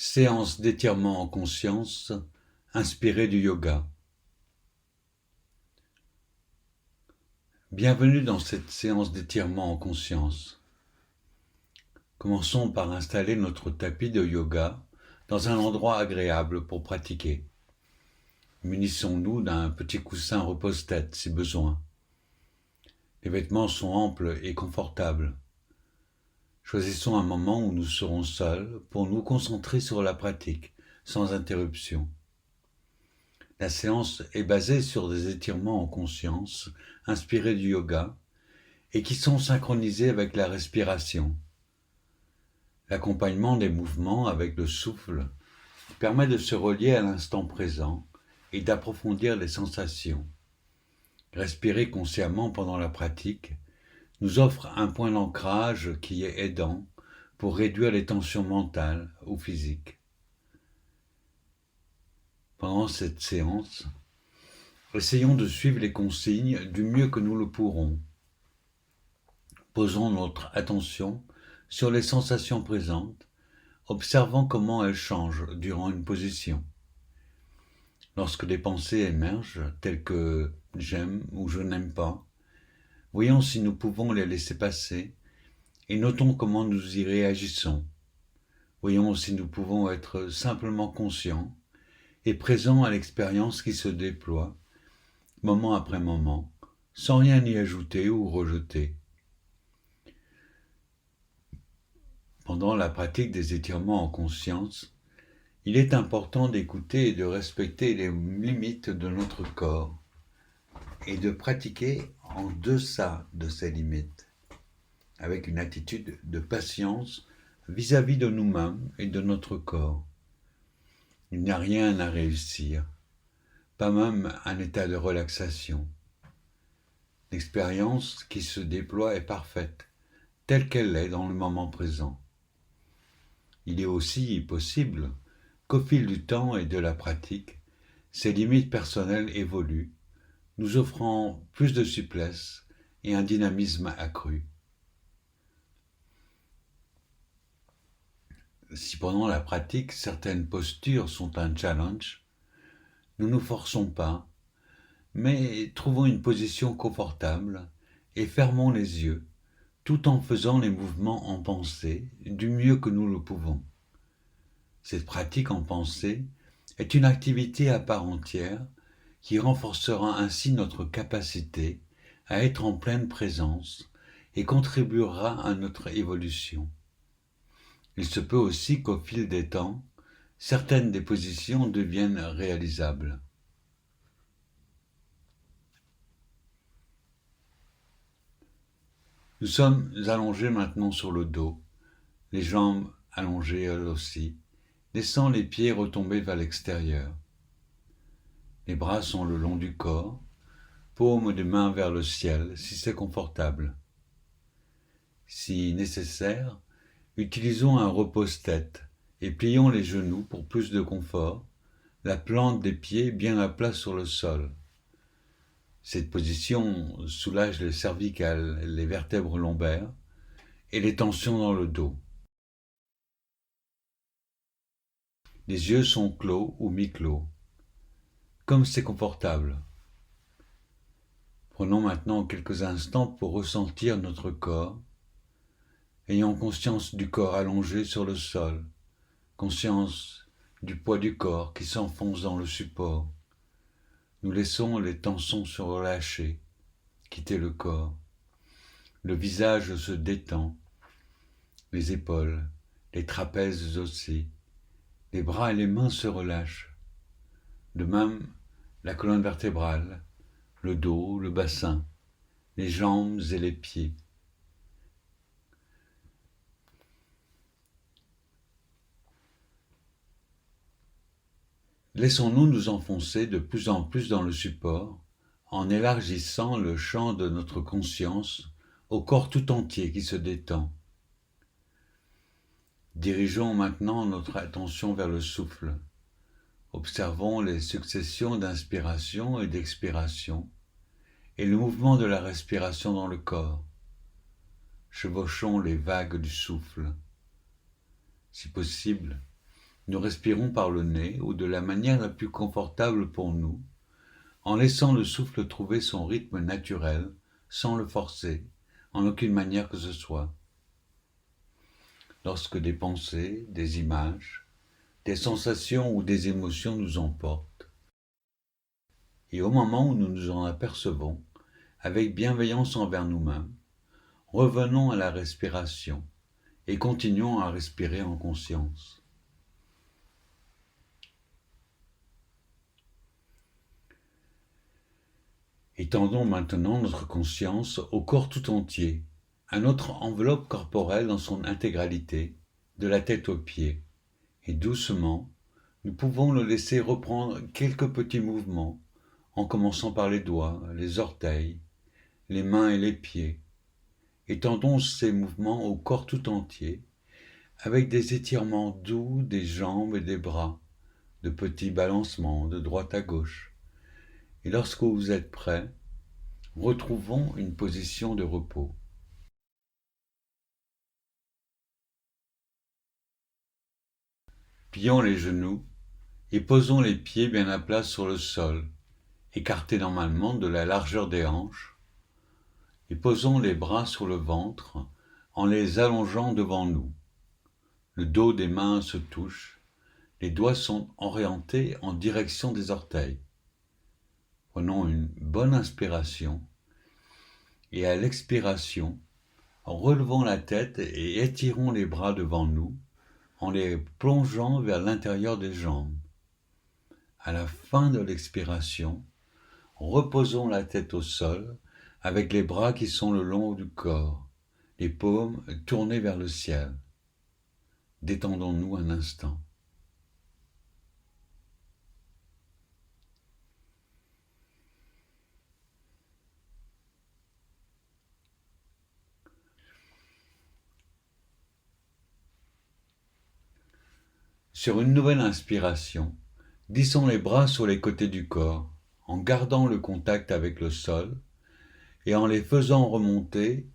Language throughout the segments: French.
Séance d'étirement en conscience, inspirée du yoga. Bienvenue dans cette séance d'étirement en conscience. Commençons par installer notre tapis de yoga dans un endroit agréable pour pratiquer. Munissons-nous d'un petit coussin repose-tête si besoin. Les vêtements sont amples et confortables. Choisissons un moment où nous serons seuls pour nous concentrer sur la pratique, sans interruption. La séance est basée sur des étirements en conscience, inspirés du yoga, et qui sont synchronisés avec la respiration. L'accompagnement des mouvements avec le souffle permet de se relier à l'instant présent et d'approfondir les sensations. Respirer consciemment pendant la pratique nous offre un point d'ancrage qui est aidant pour réduire les tensions mentales ou physiques. Pendant cette séance, essayons de suivre les consignes du mieux que nous le pourrons. Posons notre attention sur les sensations présentes, observant comment elles changent durant une position. Lorsque des pensées émergent, telles que « j'aime » ou « je n'aime pas », voyons si nous pouvons les laisser passer et notons comment nous y réagissons. Voyons si nous pouvons être simplement conscients et présents à l'expérience qui se déploie, moment après moment, sans rien y ajouter ou rejeter. Pendant la pratique des étirements en conscience, il est important d'écouter et de respecter les limites de notre corps et de pratiquer en deçà de ces limites, avec une attitude de patience vis-à-vis de nous-mêmes et de notre corps. Il n'y a rien à réussir, pas même un état de relaxation. L'expérience qui se déploie est parfaite, telle qu'elle est dans le moment présent. Il est aussi possible qu'au fil du temps et de la pratique, ces limites personnelles évoluent, nous offrant plus de souplesse et un dynamisme accru. Si pendant la pratique certaines postures sont un challenge, ne nous forçons pas, mais trouvons une position confortable et fermons les yeux, tout en faisant les mouvements en pensée du mieux que nous le pouvons. Cette pratique en pensée est une activité à part entière qui renforcera ainsi notre capacité à être en pleine présence et contribuera à notre évolution. Il se peut aussi qu'au fil des temps, certaines des positions deviennent réalisables. Nous sommes allongés maintenant sur le dos, les jambes allongées elles aussi, laissant les pieds retomber vers l'extérieur. Les bras sont le long du corps, paumes des mains vers le ciel si c'est confortable. Si nécessaire, utilisons un repose-tête et plions les genoux pour plus de confort, la plante des pieds bien à plat sur le sol. Cette position soulage les cervicales, les vertèbres lombaires et les tensions dans le dos. Les yeux sont clos ou mi-clos, comme c'est confortable. Prenons maintenant quelques instants pour ressentir notre corps, ayant conscience du corps allongé sur le sol, conscience du poids du corps qui s'enfonce dans le support. Nous laissons les tensions se relâcher, quitter le corps. Le visage se détend, les épaules, les trapèzes aussi, les bras et les mains se relâchent. De même, la colonne vertébrale, le dos, le bassin, les jambes et les pieds. Laissons-nous nous enfoncer de plus en plus dans le support en élargissant le champ de notre conscience au corps tout entier qui se détend. Dirigeons maintenant notre attention vers le souffle. Observons les successions d'inspiration et d'expiration et le mouvement de la respiration dans le corps. Chevauchons les vagues du souffle. Si possible, Nous respirons par le nez ou de la manière la plus confortable pour nous, en laissant le souffle trouver son rythme naturel, sans le forcer, en aucune manière que ce soit. Lorsque des pensées, des images, des sensations ou des émotions nous emportent, et au moment où nous nous en apercevons, avec bienveillance envers nous-mêmes, revenons à la respiration et continuons à respirer en conscience. Étendons maintenant notre conscience au corps tout entier, à notre enveloppe corporelle dans son intégralité, de la tête aux pieds, et doucement, nous pouvons le laisser reprendre quelques petits mouvements, en commençant par les doigts, les orteils, les mains et les pieds. Étendons ces mouvements au corps tout entier, avec des étirements doux des jambes et des bras, de petits balancements de droite à gauche. Et lorsque vous êtes prêts, retrouvons une position de repos. Plions les genoux et posons les pieds bien à plat sur le sol, écartés normalement de la largeur des hanches, et posons les bras sur le ventre en les allongeant devant nous. Le dos des mains se touche, les doigts sont orientés en direction des orteils. Prenons une bonne inspiration et à l'expiration, relevons la tête et étirons les bras devant nous en les plongeant vers l'intérieur des jambes. À la fin de l'expiration, reposons la tête au sol avec les bras qui sont le long du corps, les paumes tournées vers le ciel. Détendons-nous un instant. Sur une nouvelle inspiration, glissons les bras sur les côtés du corps, en gardant le contact avec le sol et en les faisant remonter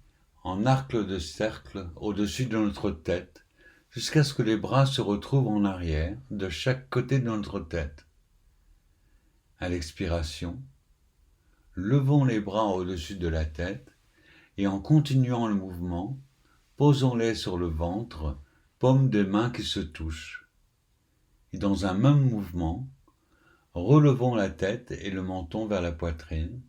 en arc de cercle au-dessus de notre tête, jusqu'à ce que les bras se retrouvent en arrière de chaque côté de notre tête. À l'expiration, levons les bras au-dessus de la tête et en continuant le mouvement, posons-les sur le ventre, paumes des mains qui se touchent. Et dans un même mouvement, relevons la tête et le menton vers la poitrine,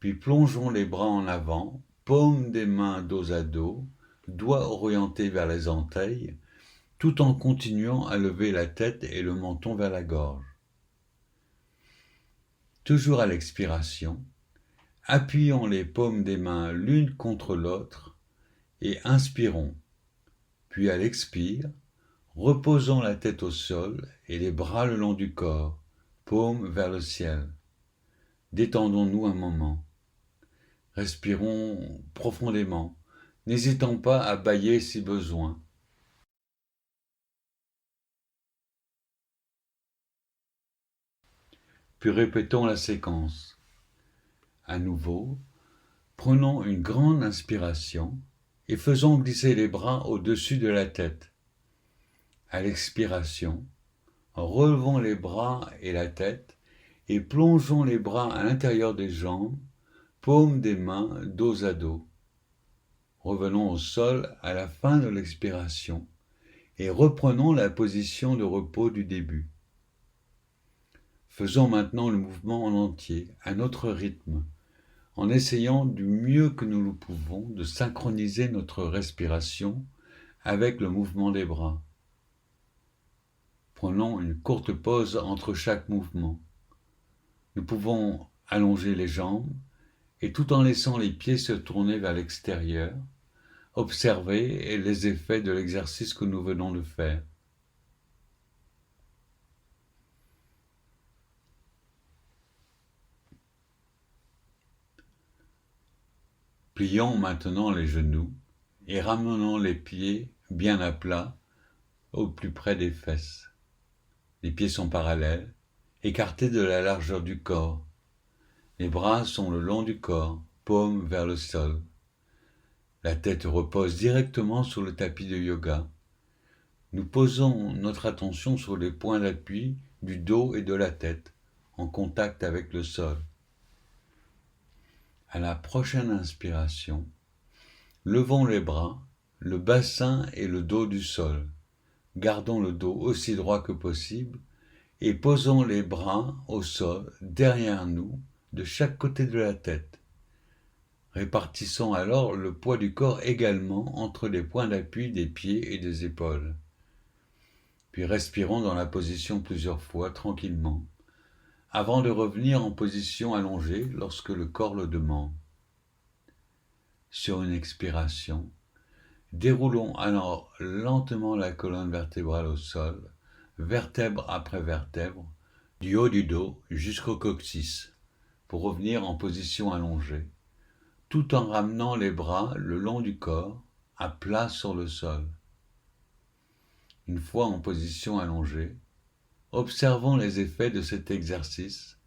puis plongeons les bras en avant, paumes des mains dos à dos, doigts orientés vers les orteils, tout en continuant à lever la tête et le menton vers la gorge. Toujours à l'expiration, appuyons les paumes des mains l'une contre l'autre et inspirons. Puis à l'expire, reposons la tête au sol et les bras le long du corps, paumes vers le ciel. Détendons-nous un moment. Respirons profondément, n'hésitons pas à bâiller si besoin. Puis répétons la séquence. À nouveau, prenons une grande inspiration et faisons glisser les bras au-dessus de la tête. À l'expiration, relevons les bras et la tête et plongeons les bras à l'intérieur des jambes, paumes des mains dos à dos. Revenons au sol à la fin de l'expiration et reprenons la position de repos du début. Faisons maintenant le mouvement en entier, à notre rythme, en essayant du mieux que nous le pouvons de synchroniser notre respiration avec le mouvement des bras. Prenons une courte pause entre chaque mouvement. Nous pouvons allonger les jambes et tout en laissant les pieds se tourner vers l'extérieur, observer les effets de l'exercice que nous venons de faire. Plions maintenant les genoux et ramenons les pieds bien à plat au plus près des fesses. Les pieds sont parallèles, écartés de la largeur du corps. Les bras sont le long du corps, paumes vers le sol. La tête repose directement sur le tapis de yoga. Nous posons notre attention sur les points d'appui du dos et de la tête, en contact avec le sol. À la prochaine inspiration, levons les bras, le bassin et le dos du sol. Gardons le dos aussi droit que possible et posons les bras au sol derrière nous, de chaque côté de la tête. Répartissons alors le poids du corps également entre les points d'appui des pieds et des épaules. Puis respirons dans la position plusieurs fois tranquillement, avant de revenir en position allongée lorsque le corps le demande. Sur une expiration, déroulons alors lentement la colonne vertébrale au sol, vertèbre après vertèbre, du haut du dos jusqu'au coccyx, pour revenir en position allongée, tout en ramenant les bras le long du corps, à plat sur le sol. Une fois en position allongée, observons les effets de cet exercice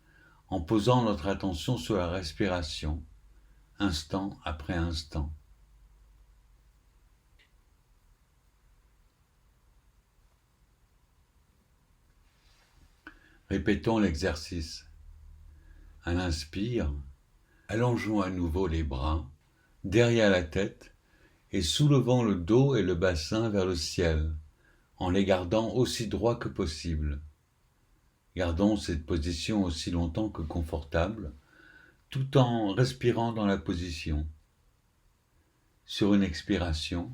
en posant notre attention sur la respiration, instant après instant. Répétons l'exercice. À l'inspire, allongeons à nouveau les bras derrière la tête et soulevons le dos et le bassin vers le ciel, en les gardant aussi droits que possible. Gardons cette position aussi longtemps que confortable, tout en respirant dans la position. Sur une expiration,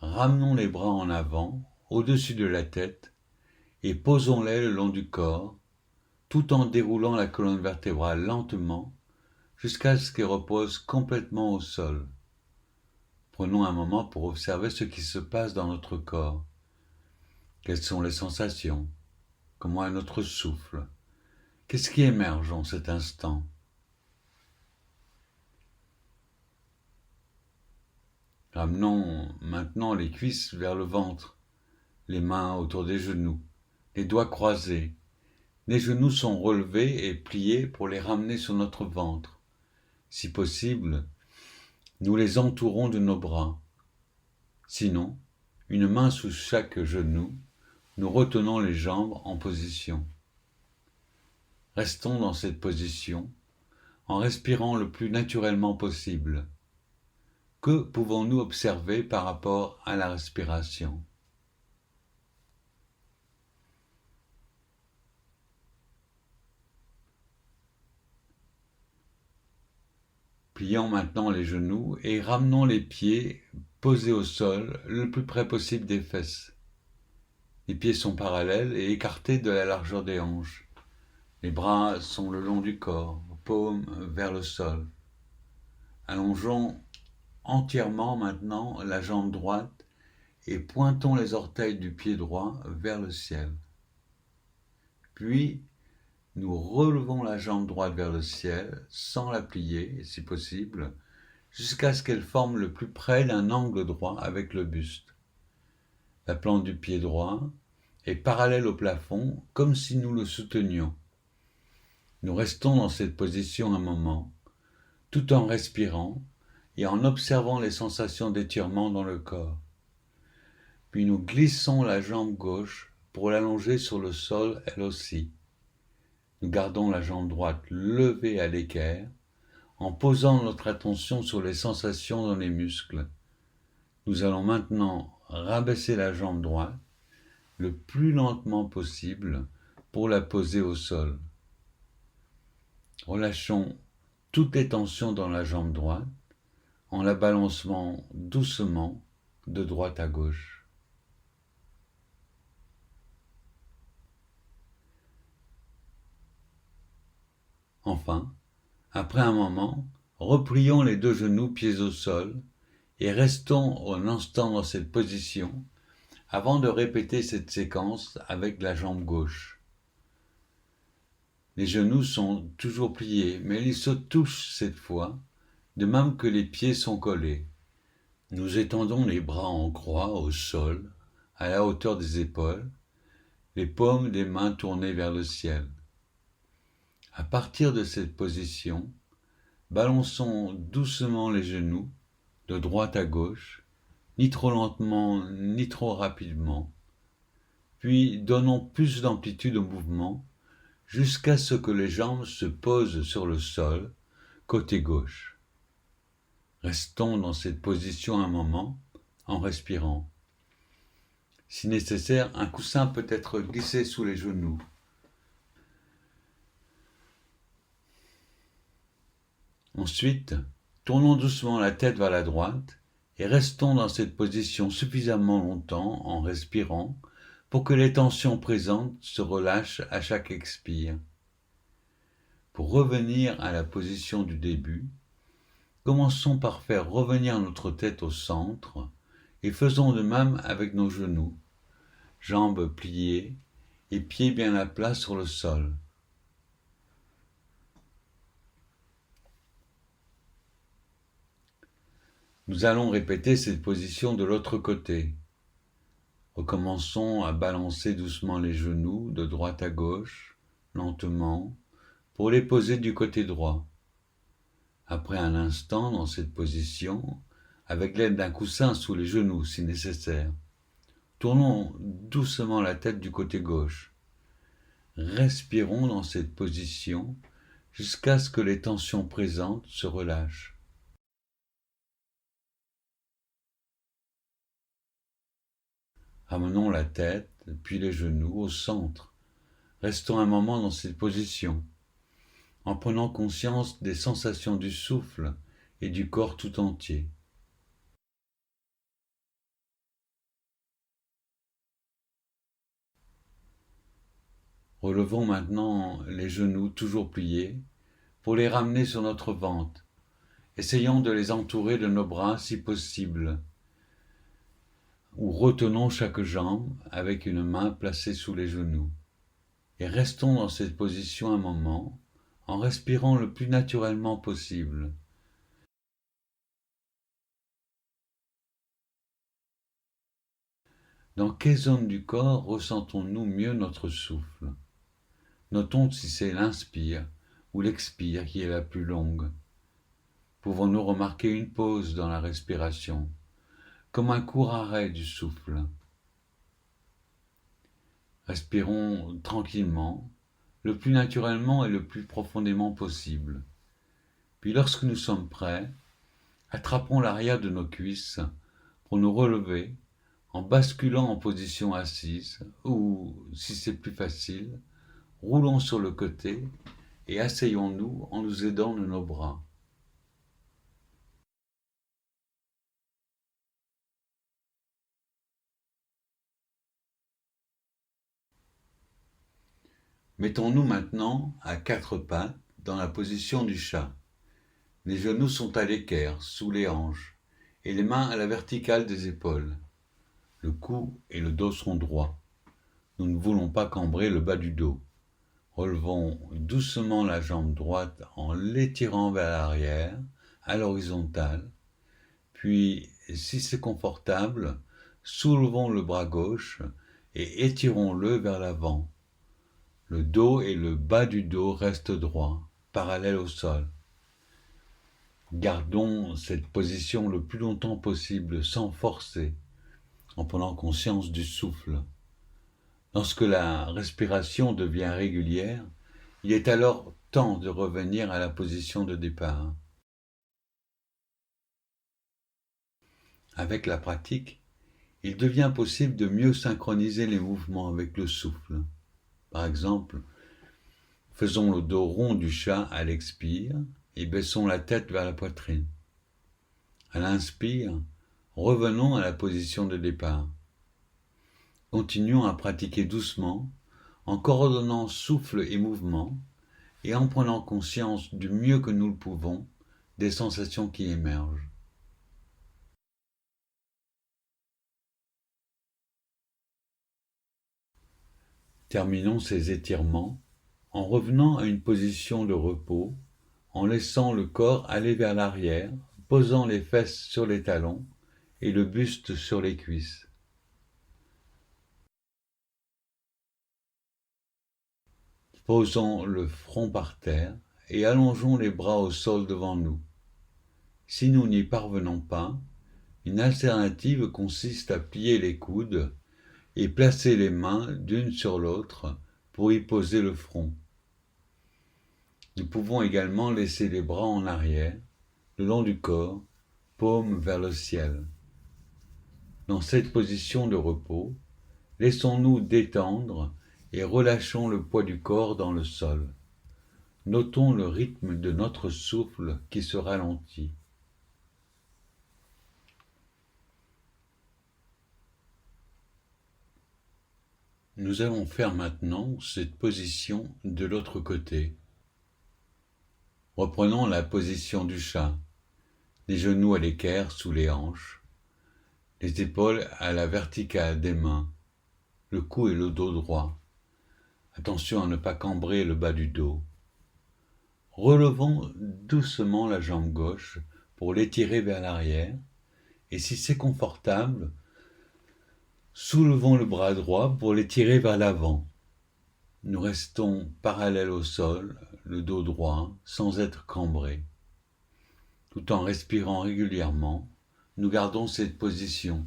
ramenons les bras en avant, au-dessus de la tête, et posons-les le long du corps, tout en déroulant la colonne vertébrale lentement, jusqu'à ce qu'elle repose complètement au sol. Prenons un moment pour observer ce qui se passe dans notre corps. Quelles sont les sensations? Comment est notre souffle? Qu'est-ce qui émerge en cet instant? Ramenons maintenant les cuisses vers le ventre, les mains autour des genoux, les doigts croisés. Les genoux sont relevés et pliés pour les ramener sur notre ventre. Si possible, nous les entourons de nos bras. Sinon, une main sous chaque genou, nous retenons les jambes en position. Restons dans cette position en respirant le plus naturellement possible. Que pouvons-nous observer par rapport à la respiration? Plions maintenant les genoux et ramenons les pieds posés au sol le plus près possible des fesses. Les pieds sont parallèles et écartés de la largeur des hanches. Les bras sont le long du corps, paumes vers le sol. Allongeons entièrement maintenant la jambe droite et pointons les orteils du pied droit vers le ciel. Puis, nous relevons la jambe droite vers le ciel, sans la plier, si possible, jusqu'à ce qu'elle forme le plus près d'un angle droit avec le buste. La plante du pied droit est parallèle au plafond, comme si nous le soutenions. Nous restons dans cette position un moment, tout en respirant et en observant les sensations d'étirement dans le corps. Puis nous glissons la jambe gauche pour l'allonger sur le sol elle aussi. Nous gardons la jambe droite levée à l'équerre en posant notre attention sur les sensations dans les muscles. Nous allons maintenant rabaisser la jambe droite le plus lentement possible pour la poser au sol. Relâchons toutes les tensions dans la jambe droite en la balançant doucement de droite à gauche. Enfin, après un moment, replions les deux genoux pieds au sol et restons un instant dans cette position avant de répéter cette séquence avec la jambe gauche. Les genoux sont toujours pliés, mais ils se touchent cette fois, de même que les pieds sont collés. Nous étendons les bras en croix au sol, à la hauteur des épaules, les paumes des mains tournées vers le ciel. À partir de cette position, balançons doucement les genoux de droite à gauche, ni trop lentement, ni trop rapidement, puis donnons plus d'amplitude au mouvement jusqu'à ce que les jambes se posent sur le sol, côté gauche. Restons dans cette position un moment en respirant. Si nécessaire, un coussin peut être glissé sous les genoux. Ensuite, tournons doucement la tête vers la droite et restons dans cette position suffisamment longtemps en respirant pour que les tensions présentes se relâchent à chaque expire. Pour revenir à la position du début, commençons par faire revenir notre tête au centre et faisons de même avec nos genoux, jambes pliées et pieds bien à plat sur le sol. Nous allons répéter cette position de l'autre côté. Recommençons à balancer doucement les genoux de droite à gauche, lentement, pour les poser du côté droit. Après un instant dans cette position, avec l'aide d'un coussin sous les genoux si nécessaire, tournons doucement la tête du côté gauche. Respirons dans cette position jusqu'à ce que les tensions présentes se relâchent. Ramenons la tête, puis les genoux au centre. Restons un moment dans cette position, en prenant conscience des sensations du souffle et du corps tout entier. Relevons maintenant les genoux toujours pliés pour les ramener sur notre ventre. Essayons de les entourer de nos bras si possible, ou retenons chaque jambe avec une main placée sous les genoux. Et restons dans cette position un moment, en respirant le plus naturellement possible. Dans quelle zone du corps ressentons-nous mieux notre souffle? Notons si c'est l'inspire ou l'expire qui est la plus longue. Pouvons-nous remarquer une pause dans la respiration, comme un court arrêt du souffle? Respirons tranquillement, le plus naturellement et le plus profondément possible. Puis lorsque nous sommes prêts, attrapons l'arrière de nos cuisses pour nous relever en basculant en position assise ou, si c'est plus facile, roulons sur le côté et asseyons-nous en nous aidant de nos bras. Mettons-nous maintenant à quatre pattes dans la position du chat. Les genoux sont à l'équerre, sous les hanches, et les mains à la verticale des épaules. Le cou et le dos sont droits. Nous ne voulons pas cambrer le bas du dos. Relevons doucement la jambe droite en l'étirant vers l'arrière, à l'horizontale. Puis, si c'est confortable, soulevons le bras gauche et étirons-le vers l'avant. Le dos et le bas du dos restent droits, parallèles au sol. Gardons cette position le plus longtemps possible sans forcer, en prenant conscience du souffle. Lorsque la respiration devient régulière, il est alors temps de revenir à la position de départ. Avec la pratique, il devient possible de mieux synchroniser les mouvements avec le souffle. Par exemple, faisons le dos rond du chat à l'expire et baissons la tête vers la poitrine. À l'inspire, revenons à la position de départ. Continuons à pratiquer doucement, en coordonnant souffle et mouvement, et en prenant conscience du mieux que nous le pouvons des sensations qui émergent. Terminons ces étirements en revenant à une position de repos, en laissant le corps aller vers l'arrière, posant les fesses sur les talons et le buste sur les cuisses. Posons le front par terre et allongeons les bras au sol devant nous. Si nous n'y parvenons pas, Une alternative consiste à plier les coudes et placer les mains l'une sur l'autre pour y poser le front. Nous pouvons également laisser les bras en arrière, le long du corps, paumes vers le ciel. Dans cette position de repos, laissons-nous détendre et relâchons le poids du corps dans le sol. Notons le rythme de notre souffle qui se ralentit. Nous allons faire maintenant cette position de l'autre côté. Reprenons la position du chat, les genoux à l'équerre sous les hanches, les épaules à la verticale des mains, le cou et le dos droit. Attention à ne pas cambrer le bas du dos. Relevons doucement la jambe gauche pour l'étirer vers l'arrière et si c'est confortable, soulevons le bras droit pour l'étirer vers l'avant. Nous restons parallèles au sol, le dos droit, sans être cambrés. Tout en respirant régulièrement, nous gardons cette position.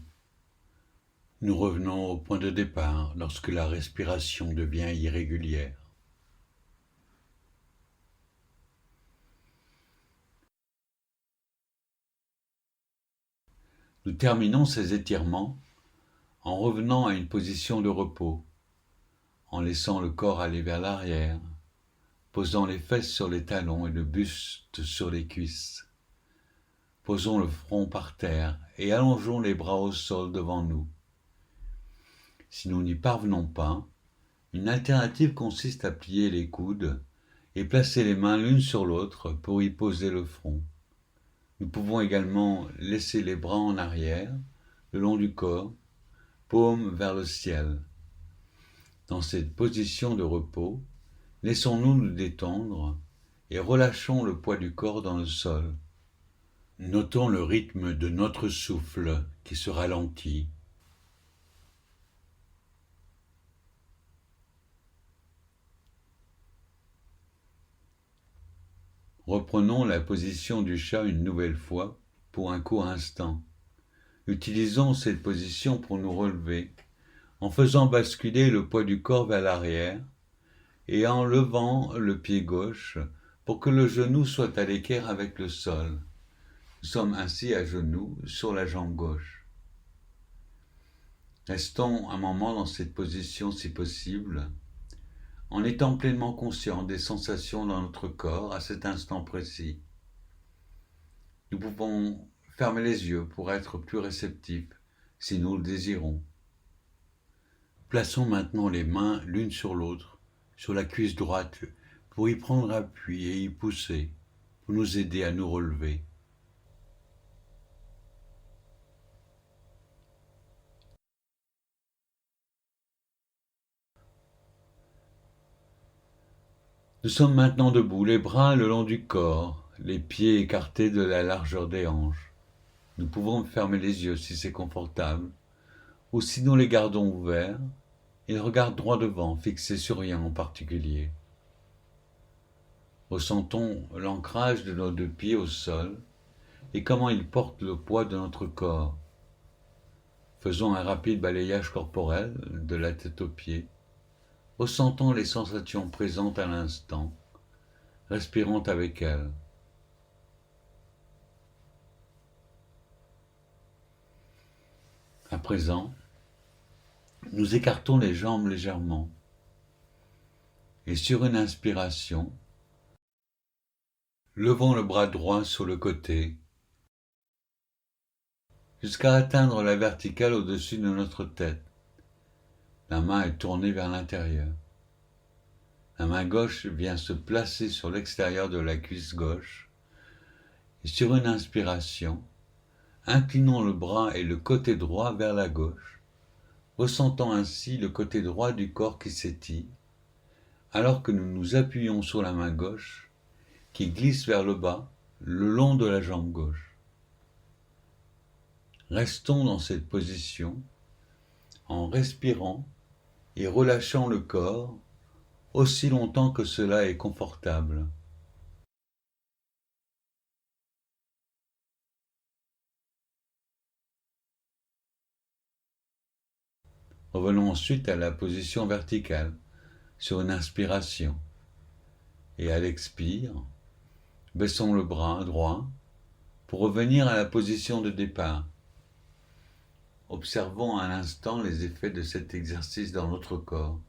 Nous revenons au point de départ lorsque la respiration devient irrégulière. Nous terminons ces étirements en revenant à une position de repos, en laissant le corps aller vers l'arrière, posant les fesses sur les talons et le buste sur les cuisses. Posons le front par terre et allongeons les bras au sol devant nous. Si nous n'y parvenons pas, une alternative consiste à plier les coudes et placer les mains l'une sur l'autre pour y poser le front. Nous pouvons également laisser les bras en arrière, le long du corps, paumes vers le ciel. Dans cette position de repos, laissons-nous nous détendre et relâchons le poids du corps dans le sol. Notons le rythme de notre souffle qui se ralentit. Reprenons la position du chat une nouvelle fois pour un court instant. Utilisons cette position pour nous relever, en faisant basculer le poids du corps vers l'arrière et en levant le pied gauche pour que le genou soit à l'équerre avec le sol. Nous sommes ainsi à genoux sur la jambe gauche. Restons un moment dans cette position si possible, en étant pleinement conscients des sensations dans notre corps à cet instant précis. Nous pouvons fermer les yeux pour être plus réceptifs si nous le désirons. Plaçons maintenant les mains l'une sur l'autre, sur la cuisse droite, pour y prendre appui et y pousser, pour nous aider à nous relever. Nous sommes maintenant debout, les bras le long du corps, les pieds écartés de la largeur des hanches. Nous pouvons fermer les yeux si c'est confortable, ou si nous les gardons ouverts, et regardent droit devant, fixés sur rien en particulier. Ressentons l'ancrage de nos deux pieds au sol et comment ils portent le poids de notre corps. Faisons un rapide balayage corporel de la tête aux pieds. Ressentons les sensations présentes à l'instant, respirons avec elles. À présent, nous écartons les jambes légèrement et sur une inspiration, levons le bras droit sur le côté jusqu'à atteindre la verticale au-dessus de notre tête. La main est tournée vers l'intérieur. La main gauche vient se placer sur l'extérieur de la cuisse gauche et sur une inspiration, inclinons le bras et le côté droit vers la gauche, ressentant ainsi le côté droit du corps qui s'étire, alors que nous nous appuyons sur la main gauche qui glisse vers le bas, le long de la jambe gauche. Restons dans cette position en respirant et relâchant le corps aussi longtemps que cela est confortable. Revenons ensuite à la position verticale, sur une inspiration. Et à l'expire, baissons le bras droit pour revenir à la position de départ. Observons un instant les effets de cet exercice dans notre corps.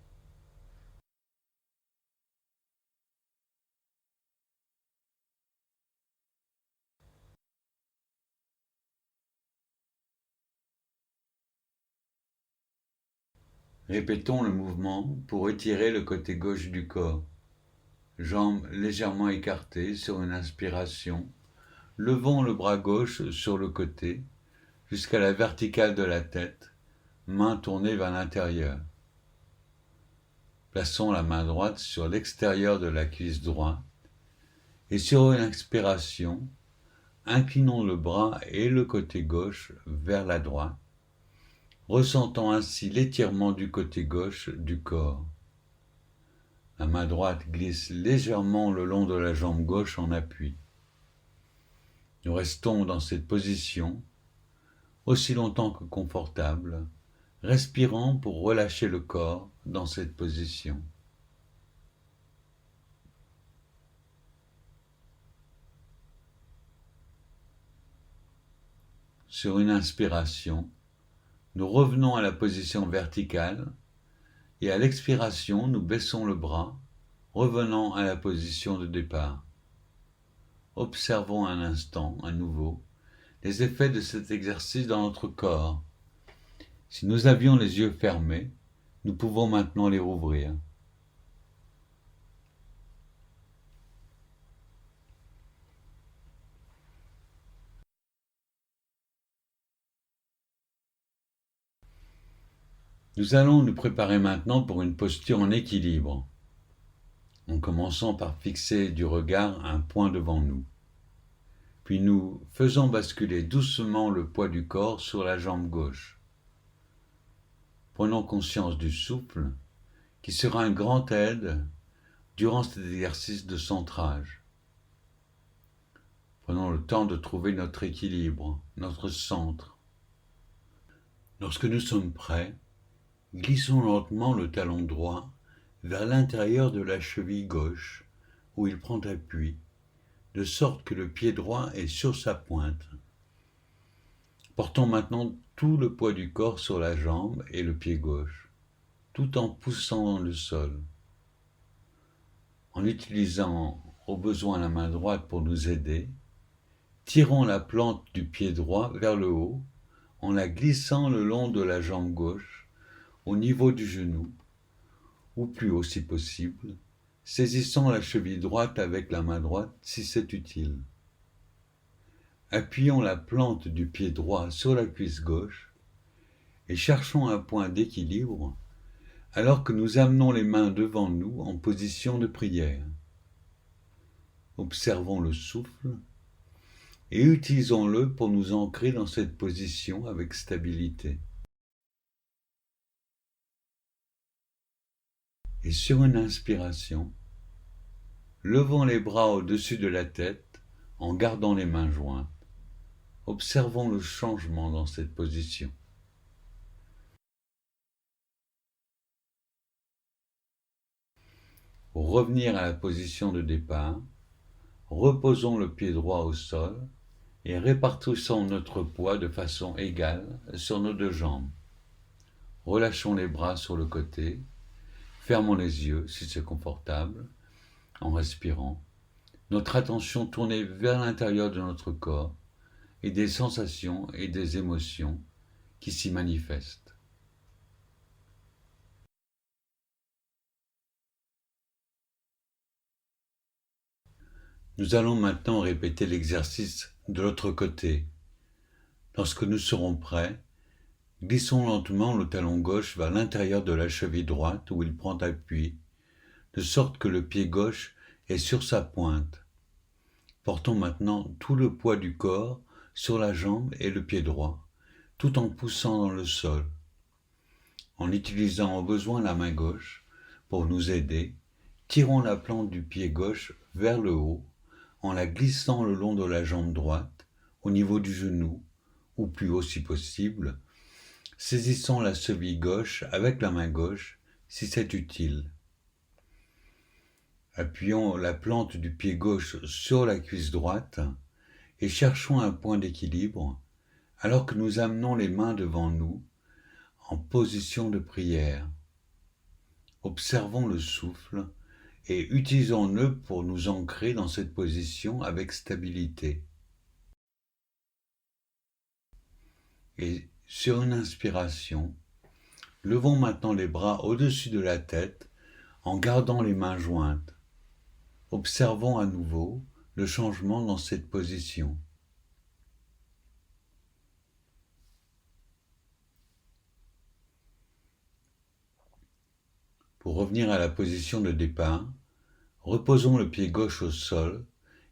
Répétons le mouvement pour étirer le côté gauche du corps. Jambes légèrement écartées sur une inspiration. Levons le bras gauche sur le côté jusqu'à la verticale de la tête, main tournée vers l'intérieur. Plaçons la main droite sur l'extérieur de la cuisse droite et sur une expiration, inclinons le bras et le côté gauche vers la droite, ressentant ainsi l'étirement du côté gauche du corps. La main droite glisse légèrement le long de la jambe gauche en appui. Nous restons dans cette position aussi longtemps que confortable, respirant pour relâcher le corps dans cette position. Sur une inspiration, nous revenons à la position verticale et à l'expiration, nous baissons le bras, revenant à la position de départ. Observons un instant, à nouveau, les effets de cet exercice dans notre corps. Si nous avions les yeux fermés, nous pouvons maintenant les rouvrir. Nous allons nous préparer maintenant pour une posture en équilibre, en commençant par fixer du regard un point devant nous. Puis nous faisons basculer doucement le poids du corps sur la jambe gauche. Prenons conscience du souffle, qui sera une grande aide durant cet exercice de centrage. Prenons le temps de trouver notre équilibre, notre centre. Lorsque nous sommes prêts, glissons lentement le talon droit vers l'intérieur de la cheville gauche, où il prend appui, de sorte que le pied droit est sur sa pointe. Portons maintenant tout le poids du corps sur la jambe et le pied gauche, tout en poussant dans le sol. En utilisant au besoin la main droite pour nous aider, tirons la plante du pied droit vers le haut en la glissant le long de la jambe gauche, au niveau du genou, ou plus haut si possible, saisissant la cheville droite avec la main droite si c'est utile. Appuyons la plante du pied droit sur la cuisse gauche et cherchons un point d'équilibre alors que nous amenons les mains devant nous en position de prière. Observons le souffle et utilisons-le pour nous ancrer dans cette position avec stabilité. Et sur une inspiration, levons les bras au-dessus de la tête en gardant les mains jointes. Observons le changement dans cette position. Pour revenir à la position de départ, reposons le pied droit au sol et répartissons notre poids de façon égale sur nos deux jambes. Relâchons les bras sur le côté, fermons les yeux si c'est confortable, en respirant, notre attention tournée vers l'intérieur de notre corps et des sensations et des émotions qui s'y manifestent. Nous allons maintenant répéter l'exercice de l'autre côté. Lorsque nous serons prêts, glissons lentement le talon gauche vers l'intérieur de la cheville droite où il prend appui, de sorte que le pied gauche est sur sa pointe. Portons maintenant tout le poids du corps sur la jambe et le pied droit, tout en poussant dans le sol. En utilisant au besoin la main gauche pour nous aider, tirons la plante du pied gauche vers le haut, en la glissant le long de la jambe droite, au niveau du genou, ou plus haut si possible, saisissant la cheville gauche avec la main gauche si c'est utile. Appuyons la plante du pied gauche sur la cuisse droite et cherchons un point d'équilibre alors que nous amenons les mains devant nous en position de prière. Observons le souffle et utilisons-le pour nous ancrer dans cette position avec stabilité. Et sur une inspiration, levons maintenant les bras au-dessus de la tête en gardant les mains jointes. Observons à nouveau le changement dans cette position. Pour revenir à la position de départ, reposons le pied gauche au sol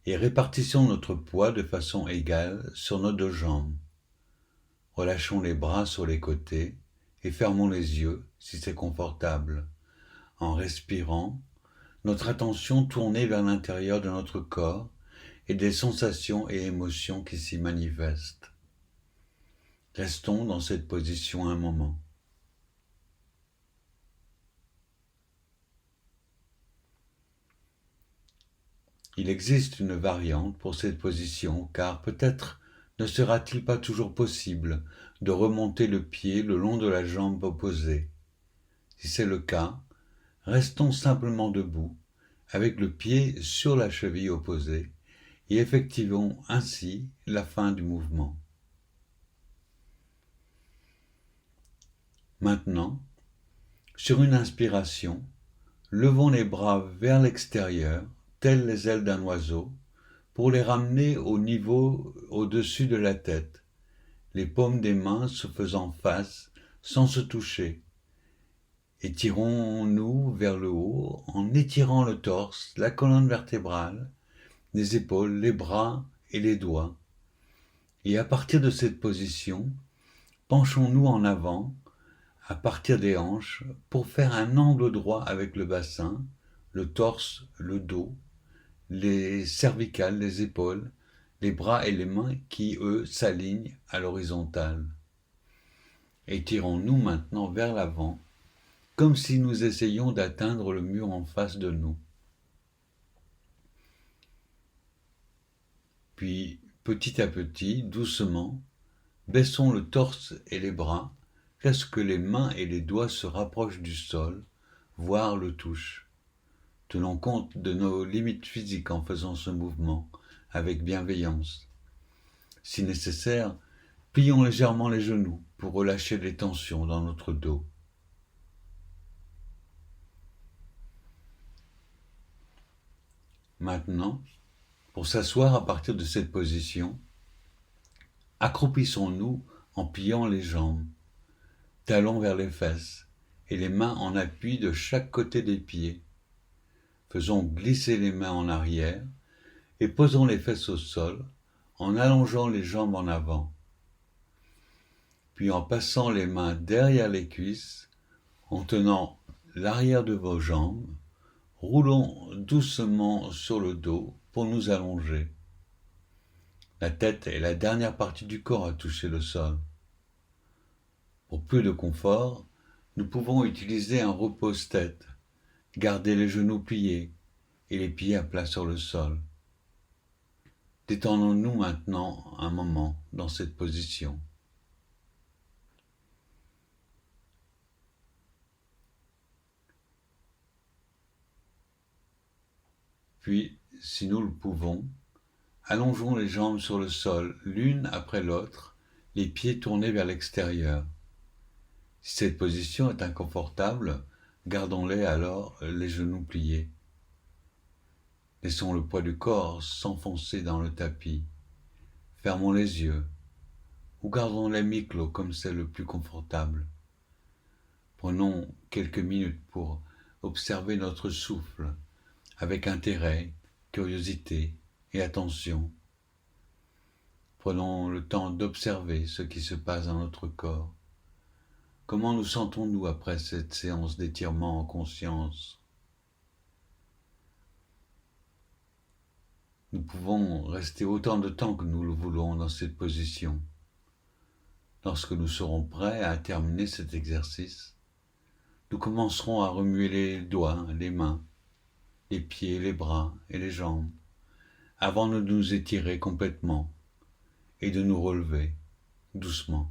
et répartissons notre poids de façon égale sur nos deux jambes. Relâchons les bras sur les côtés et fermons les yeux si c'est confortable. En respirant, notre attention tournée vers l'intérieur de notre corps et des sensations et émotions qui s'y manifestent. Restons dans cette position un moment. Il existe une variante pour cette position car peut-être ne sera-t-il pas toujours possible de remonter le pied le long de la jambe opposée. Si c'est le cas, restons simplement debout, avec le pied sur la cheville opposée, et effectuons ainsi la fin du mouvement. Maintenant, sur une inspiration, levons les bras vers l'extérieur, telles les ailes d'un oiseau, pour les ramener au niveau au-dessus de la tête, les paumes des mains se faisant face sans se toucher. Étirons-nous vers le haut en étirant le torse, la colonne vertébrale, les épaules, les bras et les doigts. Et à partir de cette position, penchons-nous en avant, à partir des hanches, pour faire un angle droit avec le bassin, le torse, le dos, les cervicales, les épaules, les bras et les mains qui, eux, s'alignent à l'horizontale. Étirons-nous maintenant vers l'avant, comme si nous essayions d'atteindre le mur en face de nous. Puis, petit à petit, doucement, baissons le torse et les bras, jusqu'à ce que les mains et les doigts se rapprochent du sol, voire le touchent. Tenons compte de nos limites physiques en faisant ce mouvement, avec bienveillance. Si nécessaire, plions légèrement les genoux pour relâcher les tensions dans notre dos. Maintenant, pour s'asseoir à partir de cette position, accroupissons-nous en pliant les jambes, talons vers les fesses et les mains en appui de chaque côté des pieds. Faisons glisser les mains en arrière et posons les fesses au sol en allongeant les jambes en avant. Puis en passant les mains derrière les cuisses, en tenant l'arrière de vos jambes, roulons doucement sur le dos pour nous allonger. La tête est la dernière partie du corps à toucher le sol. Pour plus de confort, nous pouvons utiliser un repose-tête, garder les genoux pliés et les pieds à plat sur le sol. Détendons-nous maintenant un moment dans cette position. Puis, si nous le pouvons, allongeons les jambes sur le sol, l'une après l'autre, les pieds tournés vers l'extérieur. Si cette position est inconfortable, gardons-les alors les genoux pliés. Laissons le poids du corps s'enfoncer dans le tapis. Fermons les yeux ou gardons-les mi-clos comme c'est le plus confortable. Prenons quelques minutes pour observer notre souffle avec intérêt, curiosité et attention. Prenons le temps d'observer ce qui se passe dans notre corps. Comment nous sentons-nous après cette séance d'étirement en conscience? Nous pouvons rester autant de temps que nous le voulons dans cette position. Lorsque nous serons prêts à terminer cet exercice, nous commencerons à remuer les doigts, les mains, les pieds, les bras et les jambes, avant de nous étirer complètement et de nous relever doucement.